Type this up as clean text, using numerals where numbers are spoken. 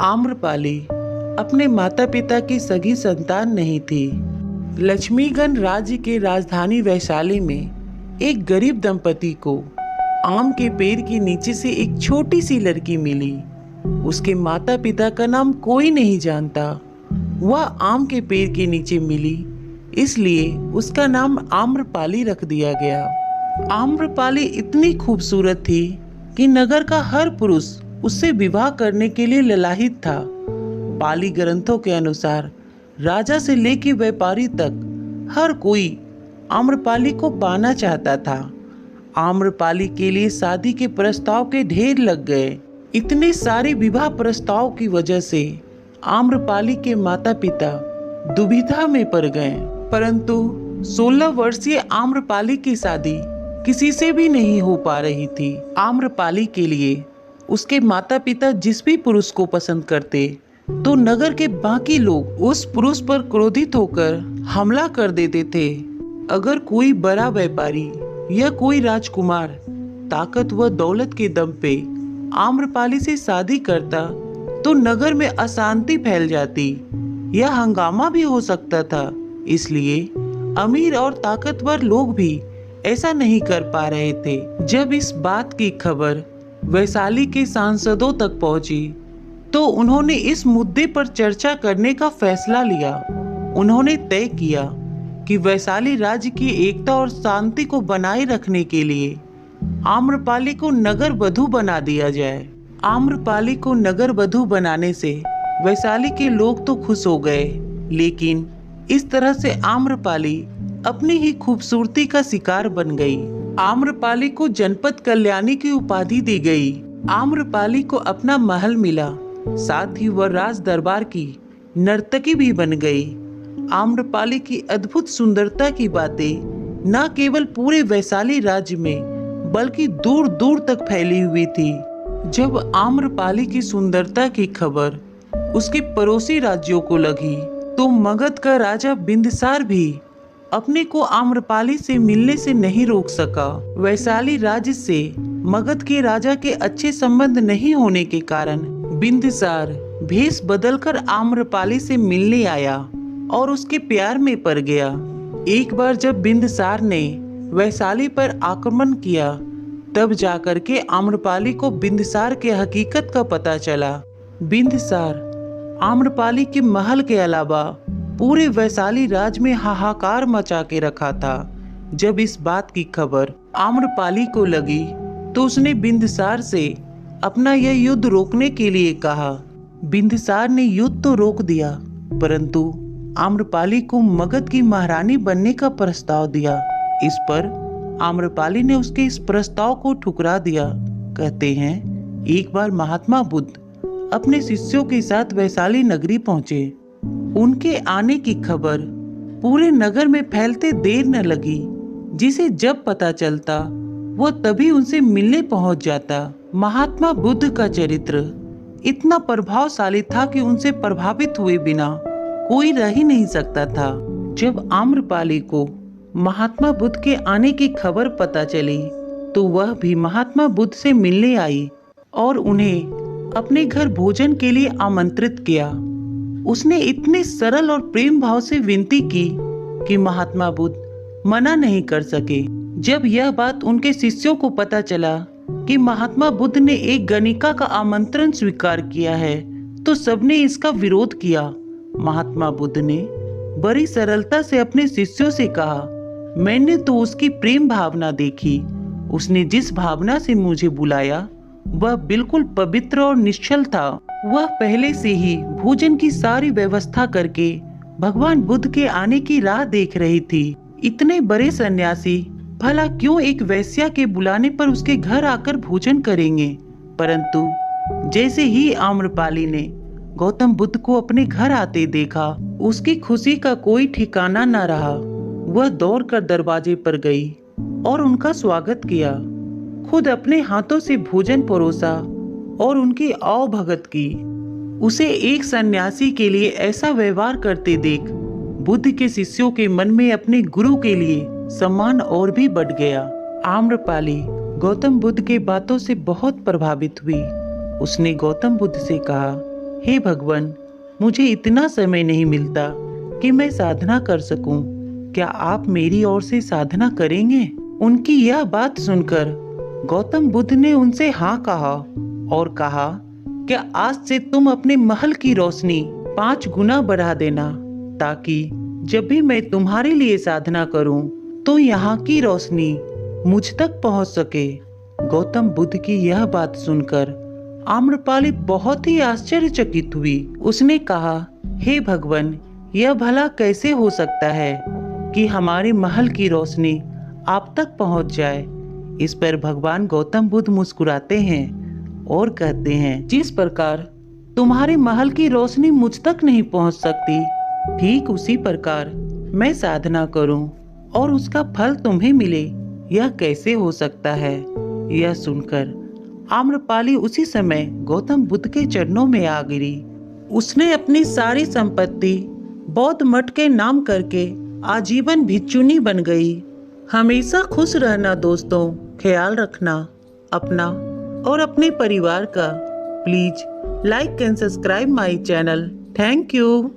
आम्रपाली अपने माता पिता की सगी संतान नहीं थी। लक्ष्मीगण राज्य के राजधानी वैशाली में एक गरीब दंपति को आम के पेड़ के नीचे से एक छोटी सी लड़की मिली। उसके माता पिता का नाम कोई नहीं जानता। वह आम के पेड़ के नीचे मिली, इसलिए उसका नाम आम्रपाली रख दिया गया। आम्रपाली इतनी खूबसूरत थी कि नगर का हर पुरुष उससे विवाह करने के लिए ललाहित था। पाली ग्रंथों के अनुसार राजा से लेकर व्यापारी तक हर कोई आम्रपाली को पाना चाहता था। आम्रपाली के लिए शादी के प्रस्ताव के ढेर लग गए। इतने सारे विवाह प्रस्ताव की वजह से आम्रपाली के माता पिता दुविधा में पड़ गए। परंतु 16 वर्षीय आम्रपाली की शादी किसी से भी नहीं हो पा रही थी। आम्रपाली के लिए उसके माता पिता जिस भी पुरुष को पसंद करते तो नगर के बाकी लोग उस पुरुष पर क्रोधित होकर हमला कर देते थे। अगर कोई बड़ा व्यापारी या कोई राजकुमार ताकत व दौलत के दम पे आम्रपाली से शादी करता तो नगर में अशांति फैल जाती या हंगामा भी हो सकता था। इसलिए अमीर और ताकतवर लोग भी ऐसा नहीं कर पा रहे थे। जब इस बात की खबर वैशाली के सांसदों तक पहुंची तो उन्होंने इस मुद्दे पर चर्चा करने का फैसला लिया। उन्होंने तय किया कि वैशाली राज्य की एकता और शांति को बनाए रखने के लिए आम्रपाली को नगर वधू बना दिया जाए। आम्रपाली को नगर वधू बनाने से वैशाली के लोग तो खुश हो गए, लेकिन इस तरह से आम्रपाली अपनी ही खूबसूरती का शिकार बन गई। आम्रपाली को जनपद कल्याणी की उपाधि दी गई। आम्रपाली को अपना महल मिला, साथ ही वह राज दरबार की नर्तकी भी बन गई। आम्रपाली की अद्भुत सुंदरता की बातें न केवल पूरे वैशाली राज्य में बल्कि दूर दूर तक फैली हुई थी। जब आम्रपाली की सुंदरता की खबर उसके पड़ोसी राज्यों को लगी तो मगध का राजा बिंदसार भी अपने को आम्रपाली से मिलने से नहीं रोक सका। वैशाली राज्य से मगध के राजा के अच्छे संबंध नहीं होने के कारण बिंदसार भेष बदलकर आम्रपाली से मिलने आया और उसके प्यार में पड़ गया। एक बार जब बिंदसार ने वैशाली पर आक्रमण किया तब जाकर के आम्रपाली को बिंदसार के हकीकत का पता चला। बिंदसार आम्रपाली के महल के अलावा पूरे वैशाली राज्य में हाहाकार मचा के रखा था। जब इस बात की खबर आम्रपाली को लगी तो उसने बिंदसार से अपना यह युद्ध रोकने के लिए कहा। बिंदसार ने युद्ध तो रोक दिया, परंतु आम्रपाली को मगध की महारानी बनने का प्रस्ताव दिया। इस पर आम्रपाली ने उसके इस प्रस्ताव को ठुकरा दिया। कहते हैं एक बार महात्मा बुद्ध अपने शिष्यों के साथ वैशाली नगरी पहुंचे। उनके आने की खबर पूरे नगर में फैलते देर न लगी। जिसे जब पता चलता वो तभी उनसे मिलने पहुंच जाता। महात्मा बुद्ध का चरित्र इतना प्रभावशाली था कि उनसे प्रभावित हुए बिना कोई रह ही नहीं सकता था। जब आम्रपाली को महात्मा बुद्ध के आने की खबर पता चली तो वह भी महात्मा बुद्ध से मिलने आई और उन्हें अपने घर भोजन के लिए आमंत्रित किया। उसने इतने सरल और प्रेम भाव से विनती की कि महात्मा बुद्ध मना नहीं कर सके। जब यह बात उनके शिष्यों को पता चला कि महात्मा बुद्ध ने एक गणिका का आमंत्रण स्वीकार किया है तो सबने इसका विरोध किया। महात्मा बुद्ध ने बड़ी सरलता से अपने शिष्यों से कहा, मैंने तो उसकी प्रेम भावना देखी। उसने जिस भावना से मुझे बुलाया वह बिल्कुल पवित्र और निश्चल था। वह पहले से ही भोजन की सारी व्यवस्था करके भगवान बुद्ध के आने की राह देख रही थी। इतने बड़े सन्यासी भला क्यों एक वेश्या के बुलाने पर उसके घर आकर भोजन करेंगे। परंतु जैसे ही आम्रपाली ने गौतम बुद्ध को अपने घर आते देखा, उसकी खुशी का कोई ठिकाना न रहा। वह दौड़कर दरवाजे पर गई और उनका स्वागत किया। खुद अपने हाथों से भोजन परोसा और उनकी आवभगत की। उसे एक सन्यासी के लिए ऐसा व्यवहार करते देख बुद्ध के शिष्यों के मन में अपने गुरु के लिए सम्मान और भी बढ़ गया। आम्रपाली गौतम बुद्ध के बातों से बहुत प्रभावित हुई। उसने गौतम बुद्ध से कहा, हे भगवान, मुझे इतना समय नहीं मिलता कि मैं साधना कर सकूं। क्या आप मेरी ओर से साधना करेंगे? उनकी यह बात सुनकर गौतम बुद्ध ने उनसे हाँ कहा और कहा, क्या आज से तुम अपने महल की रोशनी 5 गुना बढ़ा देना, ताकि जब भी मैं तुम्हारे लिए साधना करूं तो यहाँ की रोशनी मुझ तक पहुंच सके। गौतम बुद्ध की यह बात सुनकर आम्रपाली बहुत ही आश्चर्यचकित हुई। उसने कहा, हे भगवान, यह भला कैसे हो सकता है कि हमारे महल की रोशनी आप तक पहुंच जाए। इस पर भगवान गौतम बुद्ध मुस्कुराते हैं और कहते हैं, जिस प्रकार तुम्हारे महल की रोशनी मुझ तक नहीं पहुंच सकती, ठीक उसी प्रकार मैं साधना करूं और उसका फल तुम्हें मिले, यह कैसे हो सकता है। यह सुनकर आम्रपाली उसी समय गौतम बुद्ध के चरणों में आ गिरी। उसने अपनी सारी संपत्ति बौद्ध मठ के नाम करके आजीवन भिक्षुनी बन गई। हमेशा खुश रहना दोस्तों, ख्याल रखना अपना और अपने परिवार का। Please like and subscribe my channel. Thank you.